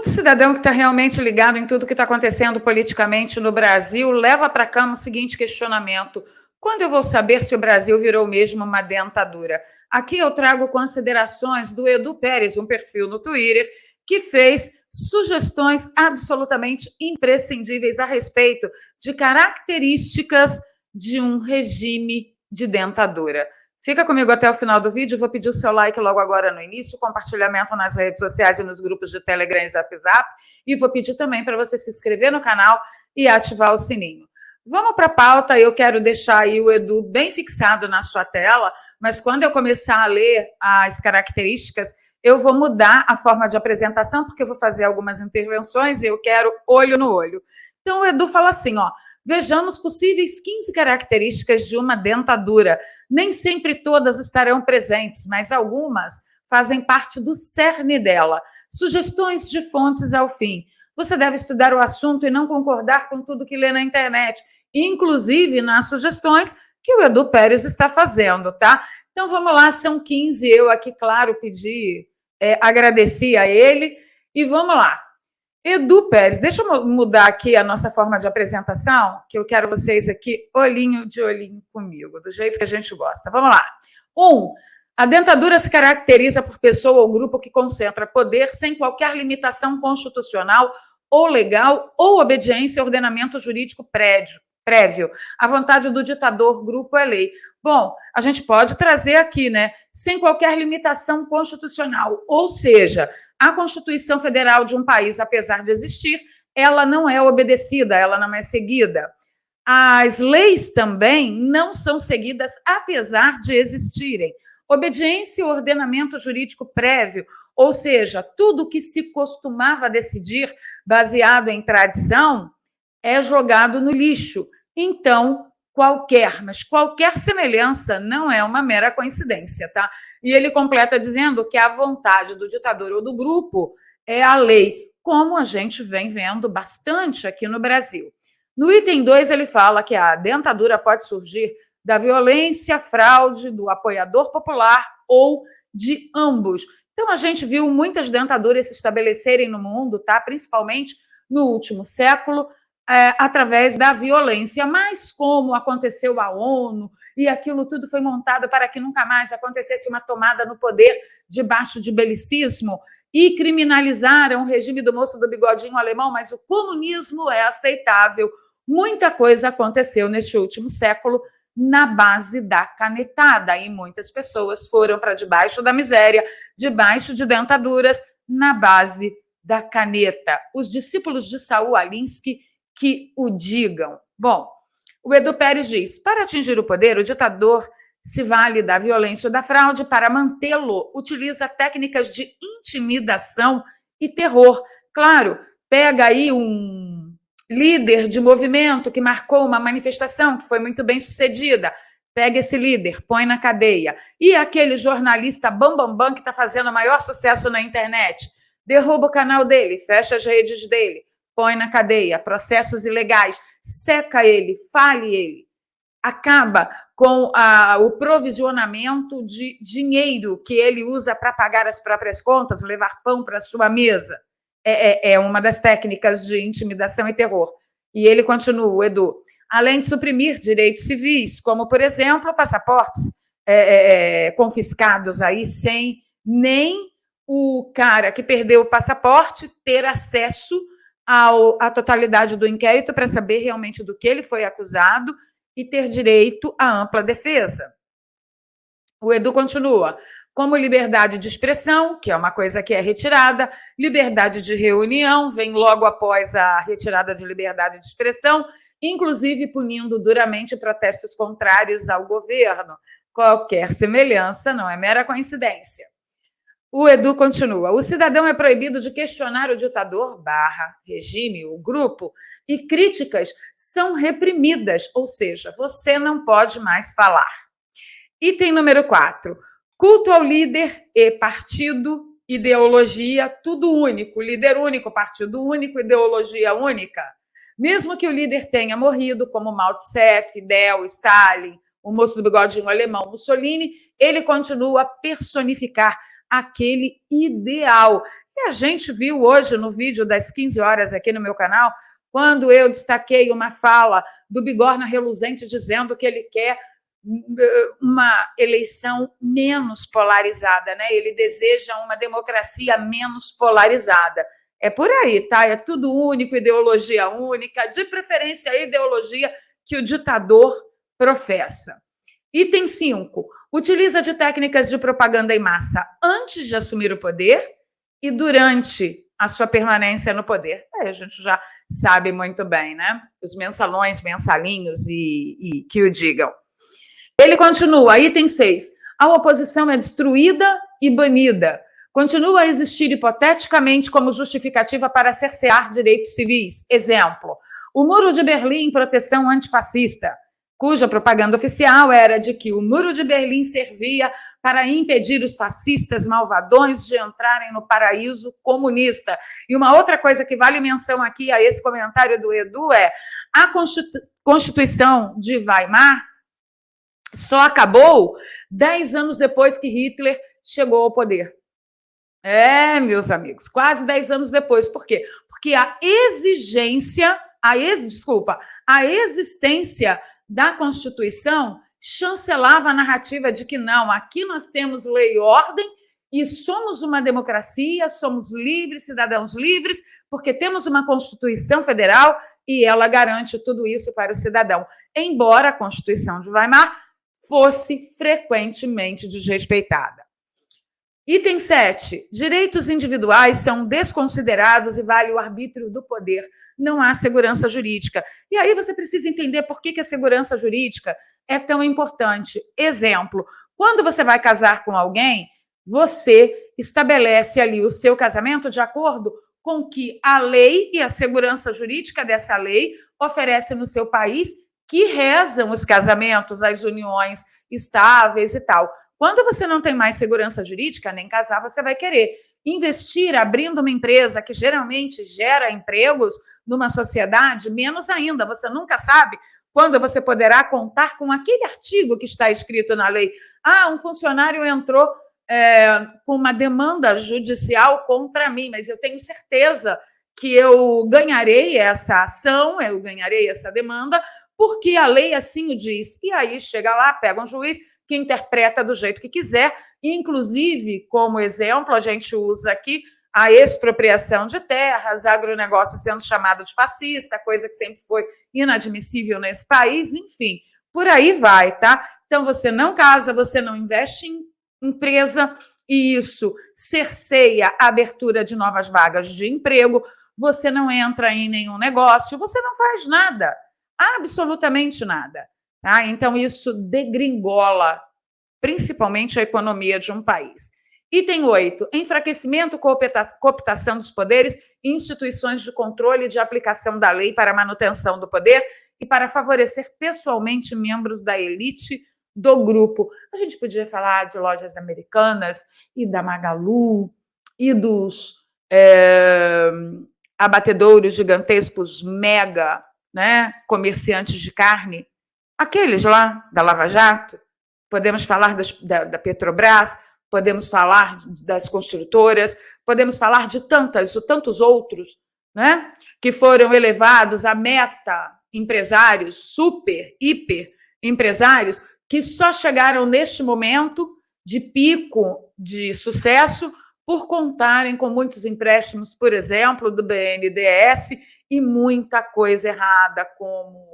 Todo cidadão que está realmente ligado em tudo que está acontecendo politicamente no Brasil leva para cá o seguinte questionamento: quando eu vou saber se o Brasil virou mesmo uma dentadura? Aqui eu trago considerações do Edu Pérez, um perfil no Twitter, que fez sugestões absolutamente imprescindíveis a respeito de características de um regime de dentadura. Fica comigo até o final do vídeo, vou pedir o seu like logo agora no início, compartilhamento nas redes sociais e nos grupos de Telegram e Zap, e vou pedir também para você se inscrever no canal e ativar o sininho. Vamos para a pauta, eu quero deixar aí o Edu bem fixado na sua tela, mas quando eu começar a ler as características, eu vou mudar a forma de apresentação, porque eu vou fazer algumas intervenções e eu quero olho no olho. Então o Edu fala assim, ó: vejamos possíveis 15 características de uma dentadura. Nem sempre todas estarão presentes, mas algumas fazem parte do cerne dela. Sugestões de fontes ao fim. Você deve estudar o assunto e não concordar com tudo que lê na internet, inclusive nas sugestões que o Edu Pérez está fazendo, tá? Então vamos lá, são 15. Eu aqui, claro, agradeci a ele e vamos lá. Edu Pérez, deixa eu mudar aqui a nossa forma de apresentação, que eu quero vocês aqui olhinho de olhinho comigo, do jeito que a gente gosta. Vamos lá. 1. A dentadura se caracteriza por pessoa ou grupo que concentra poder sem qualquer limitação constitucional ou legal ou obediência a ordenamento jurídico prévio. A vontade do ditador, grupo é lei. Bom, a gente pode trazer aqui, né? Sem qualquer limitação constitucional, ou seja, a Constituição Federal de um país, apesar de existir, ela não é obedecida, ela não é seguida. As leis também não são seguidas, apesar de existirem. Obediência ao ordenamento jurídico prévio, ou seja, tudo que se costumava decidir baseado em tradição é jogado no lixo. Então, qualquer semelhança não é uma mera coincidência, tá? E ele completa dizendo que a vontade do ditador ou do grupo é a lei, como a gente vem vendo bastante aqui no Brasil. No item 2, ele fala que a dentadura pode surgir da violência, fraude, do apoiador popular ou de ambos. Então, a gente viu muitas dentaduras se estabelecerem no mundo, tá? Principalmente no último século, através da violência, mas como aconteceu a ONU e aquilo tudo foi montado para que nunca mais acontecesse uma tomada no poder debaixo de belicismo e criminalizaram o regime do moço do bigodinho alemão, mas o comunismo é aceitável. Muita coisa aconteceu neste último século na base da canetada e muitas pessoas foram para debaixo da miséria, debaixo de dentaduras, na base da caneta. Os discípulos de Saul Alinsky que o digam. Bom, o Edu Pérez diz: para atingir o poder, o ditador se vale da violência ou da fraude. Para mantê-lo, utiliza técnicas de intimidação e terror. Claro, pega aí um líder de movimento que marcou uma manifestação que foi muito bem sucedida. Pega esse líder, põe na cadeia. E aquele jornalista bambambam que está fazendo o maior sucesso na internet, derruba o canal dele, fecha as redes dele, põe na cadeia, processos ilegais, seca ele, fale ele, acaba com o provisionamento de dinheiro que ele usa para pagar as próprias contas, levar pão para a sua mesa. É uma das técnicas de intimidação e terror. E ele continua, Edu, além de suprimir direitos civis, como, por exemplo, passaportes confiscados aí sem nem o cara que perdeu o passaporte ter acesso à totalidade do inquérito para saber realmente do que ele foi acusado e ter direito à ampla defesa. O Edu continua, como liberdade de expressão, que é uma coisa que é retirada, liberdade de reunião, vem logo após a retirada de liberdade de expressão, inclusive punindo duramente protestos contrários ao governo. Qualquer semelhança não é mera coincidência. O Edu continua, o cidadão é proibido de questionar o ditador, regime, o grupo, e críticas são reprimidas, ou seja, você não pode mais falar. Item número 4, culto ao líder e partido, ideologia, tudo único, líder único, partido único, ideologia única. Mesmo que o líder tenha morrido, como Mao Tse, Fidel, Stalin, o moço do bigodinho alemão, Mussolini, ele continua a personificar aquele ideal. E a gente viu hoje no vídeo das 15 horas aqui no meu canal, quando eu destaquei uma fala do Bigorna Reluzente dizendo que ele quer uma eleição menos polarizada, né? Ele deseja uma democracia menos polarizada. É por aí, tá? É tudo único, ideologia única, de preferência a ideologia que o ditador professa. Item 5. Utiliza de técnicas de propaganda em massa antes de assumir o poder e durante a sua permanência no poder. A gente já sabe muito bem, né? Os mensalões, mensalinhos e que o digam. Ele continua, item 6. A oposição é destruída e banida. Continua a existir hipoteticamente como justificativa para cercear direitos civis. Exemplo, o Muro de Berlim, proteção antifascista, cuja propaganda oficial era de que o Muro de Berlim servia para impedir os fascistas malvadões de entrarem no paraíso comunista. E uma outra coisa que vale menção aqui a esse comentário do Edu é a Constituição de Weimar só acabou 10 anos depois que Hitler chegou ao poder. Meus amigos, quase 10 anos depois. Por quê? Porque a existência da Constituição chancelava a narrativa de que não, aqui nós temos lei e ordem e somos uma democracia, somos livres, cidadãos livres, porque temos uma Constituição Federal e ela garante tudo isso para o cidadão. Embora a Constituição de Weimar fosse frequentemente desrespeitada. Item 7. Direitos individuais são desconsiderados e vale o arbítrio do poder. Não há segurança jurídica. E aí você precisa entender por que a segurança jurídica é tão importante. Exemplo, quando você vai casar com alguém, você estabelece ali o seu casamento de acordo com o que a lei e a segurança jurídica dessa lei oferece no seu país, que rezam os casamentos, as uniões estáveis e tal. Quando você não tem mais segurança jurídica, nem casar, você vai querer investir abrindo uma empresa que geralmente gera empregos numa sociedade, menos ainda. Você nunca sabe quando você poderá contar com aquele artigo que está escrito na lei. Um funcionário entrou com uma demanda judicial contra mim, mas eu tenho certeza que eu ganharei essa ação, eu ganharei essa demanda, porque a lei assim o diz. E aí chega lá, pega um juiz que interpreta do jeito que quiser, inclusive, como exemplo, a gente usa aqui a expropriação de terras, agronegócio sendo chamado de fascista, coisa que sempre foi inadmissível nesse país, enfim, por aí vai, tá? Então, você não casa, você não investe em empresa, e isso cerceia a abertura de novas vagas de emprego, você não entra em nenhum negócio, você não faz nada, absolutamente nada. Tá? Então, isso degringola principalmente a economia de um país. Item 8. Enfraquecimento, cooptação dos poderes e instituições de controle e de aplicação da lei para a manutenção do poder e para favorecer pessoalmente membros da elite do grupo. A gente podia falar de lojas americanas e da Magalu e dos abatedouros gigantescos mega, né, comerciantes de carne, aqueles lá da Lava Jato, podemos falar da Petrobras, podemos falar das construtoras, podemos falar de tantos outros, né, que foram elevados a meta empresários, super, hiper empresários, que só chegaram neste momento de pico de sucesso por contarem com muitos empréstimos, por exemplo, do BNDES e muita coisa errada, como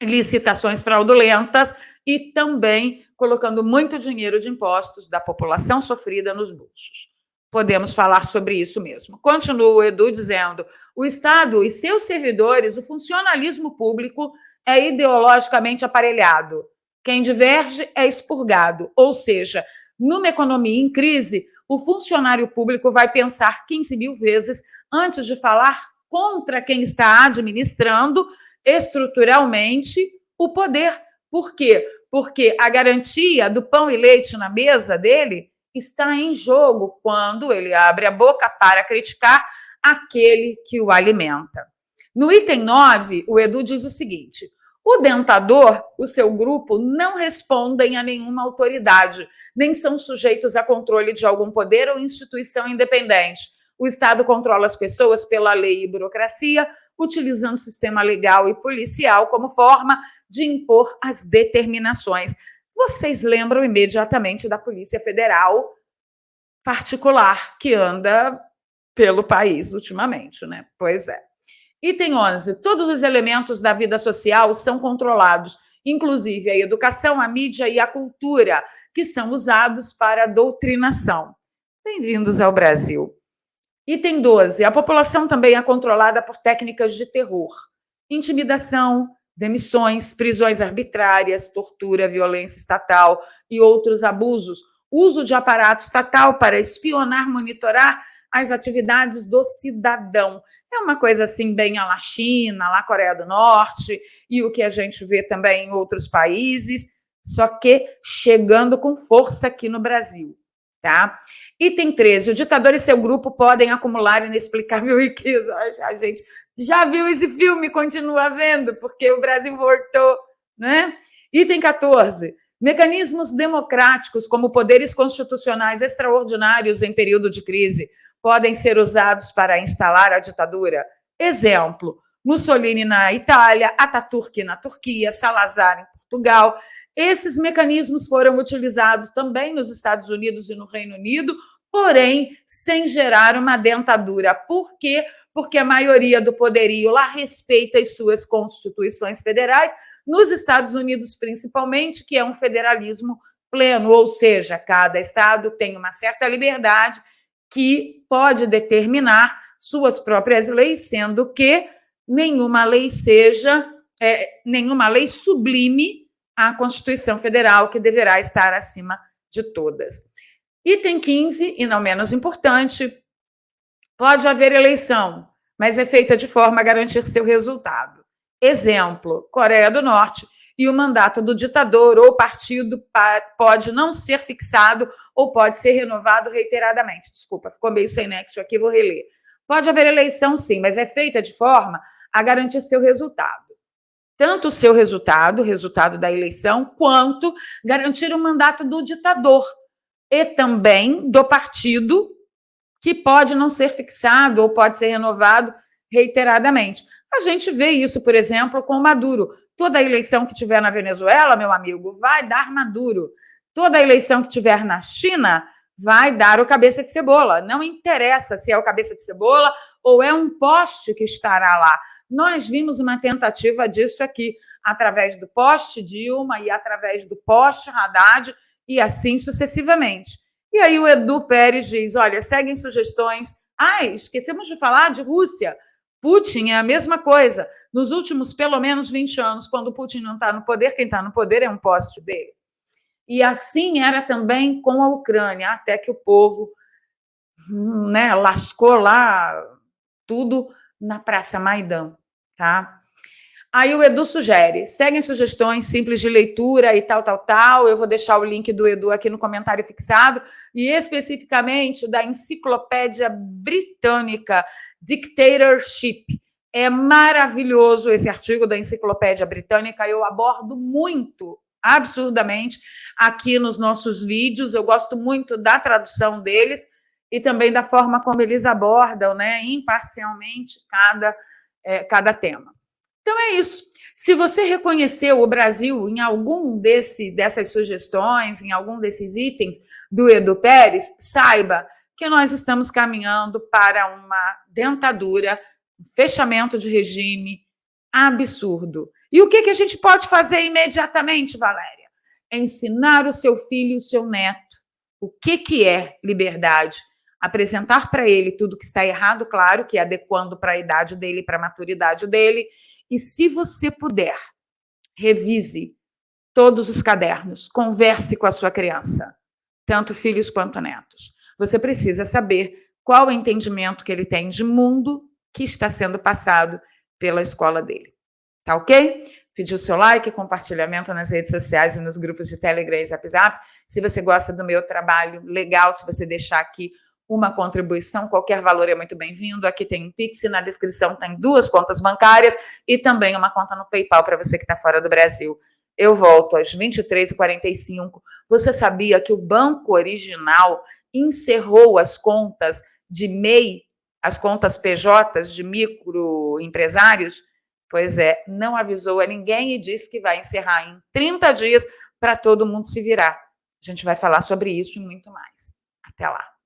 licitações fraudulentas e também colocando muito dinheiro de impostos da população sofrida nos bolsos. Podemos falar sobre isso mesmo. Continua o Edu dizendo: o Estado e seus servidores, o funcionalismo público é ideologicamente aparelhado. Quem diverge é expurgado. Ou seja, numa economia em crise, o funcionário público vai pensar 15 mil vezes antes de falar contra quem está administrando estruturalmente o poder. Por quê? Porque a garantia do pão e leite na mesa dele está em jogo quando ele abre a boca para criticar aquele que o alimenta. No item 9, o Edu diz o seguinte: O Dentador, o seu grupo, não respondem a nenhuma autoridade, nem são sujeitos a controle de algum poder ou instituição independente. O Estado controla as pessoas pela lei e burocracia, utilizando o sistema legal e policial como forma de impor as determinações. Vocês lembram imediatamente da Polícia Federal particular que anda pelo país ultimamente, né? Pois é. Item 11. Todos os elementos da vida social são controlados, inclusive a educação, a mídia e a cultura, que são usados para a doutrinação. Bem-vindos ao Brasil. Item 12. A população também é controlada por técnicas de terror, intimidação, demissões, prisões arbitrárias, tortura, violência estatal e outros abusos, uso de aparato estatal para espionar, monitorar as atividades do cidadão. É uma coisa assim bem à la China, à la Coreia do Norte, e o que a gente vê também em outros países, só que chegando com força aqui no Brasil, tá? Item 13. O ditador e seu grupo podem acumular inexplicável riqueza. A gente já viu esse filme, continua vendo, porque o Brasil voltou, né? Item 14. Mecanismos democráticos, como poderes constitucionais extraordinários em período de crise, podem ser usados para instalar a ditadura. Exemplo, Mussolini na Itália, Ataturk na Turquia, Salazar em Portugal. Esses mecanismos foram utilizados também nos Estados Unidos e no Reino Unido, porém, sem gerar uma dentadura. Por quê? Porque a maioria do poderio lá respeita as suas constituições federais, nos Estados Unidos principalmente, que é um federalismo pleno, ou seja, cada estado tem uma certa liberdade que pode determinar suas próprias leis, sendo que nenhuma lei sublime a Constituição Federal, que deverá estar acima de todas. Item 15, e não menos importante, pode haver eleição, mas é feita de forma a garantir seu resultado. Exemplo, Coreia do Norte, e o mandato do ditador ou partido pode não ser fixado ou pode ser renovado reiteradamente. Desculpa, ficou meio sem nexo aqui, vou reler. Pode haver eleição, sim, mas é feita de forma a garantir seu resultado. Tanto o seu resultado, o resultado da eleição, quanto garantir o mandato do ditador e também do partido, que pode não ser fixado ou pode ser renovado reiteradamente. A gente vê isso, por exemplo, com Maduro. Toda eleição que tiver na Venezuela, meu amigo, vai dar Maduro. Toda eleição que tiver na China vai dar o cabeça de cebola. Não interessa se é o cabeça de cebola ou é um poste que estará lá. Nós vimos uma tentativa disso aqui, através do poste Dilma e através do poste Haddad e assim sucessivamente. E aí o Edu Pérez diz, olha, seguem sugestões. Esquecemos de falar de Rússia. Putin é a mesma coisa. Nos últimos, pelo menos, 20 anos, quando o Putin não está no poder, quem está no poder é um poste dele. E assim era também com a Ucrânia, até que o povo lascou lá tudo na Praça Maidan, tá? Aí o Edu sugere, seguem sugestões simples de leitura e tal. Eu vou deixar o link do Edu aqui no comentário fixado, e especificamente da Enciclopédia Britânica, Dictatorship. É maravilhoso esse artigo da Enciclopédia Britânica, eu abordo muito, absurdamente, aqui nos nossos vídeos, eu gosto muito da tradução deles e também da forma como eles abordam, né, imparcialmente cada tema. Então é isso. Se você reconheceu o Brasil em algum dessas sugestões, em algum desses itens do Edu Pérez, saiba que nós estamos caminhando para uma dentadura, um fechamento de regime absurdo. E o que a gente pode fazer imediatamente, Valéria? Ensinar o seu filho e o seu neto o que é liberdade, apresentar para ele tudo que está errado, claro, que é adequando para a idade dele, para a maturidade dele. E se você puder, revise todos os cadernos, converse com a sua criança, tanto filhos quanto netos. Você precisa saber qual o entendimento que ele tem de mundo que está sendo passado pela escola dele. Tá ok? Pedir o seu like, compartilhamento nas redes sociais e nos grupos de Telegram e Zap. Se você gosta do meu trabalho, legal, se você deixar aqui uma contribuição, qualquer valor é muito bem-vindo. Aqui tem um Pix, na descrição tem 2 contas bancárias e também uma conta no PayPal para você que está fora do Brasil. Eu volto às 23h45. Você sabia que o Banco Original encerrou as contas de MEI, as contas PJs de microempresários? Pois é, não avisou a ninguém e disse que vai encerrar em 30 dias para todo mundo se virar. A gente vai falar sobre isso e muito mais. Até lá.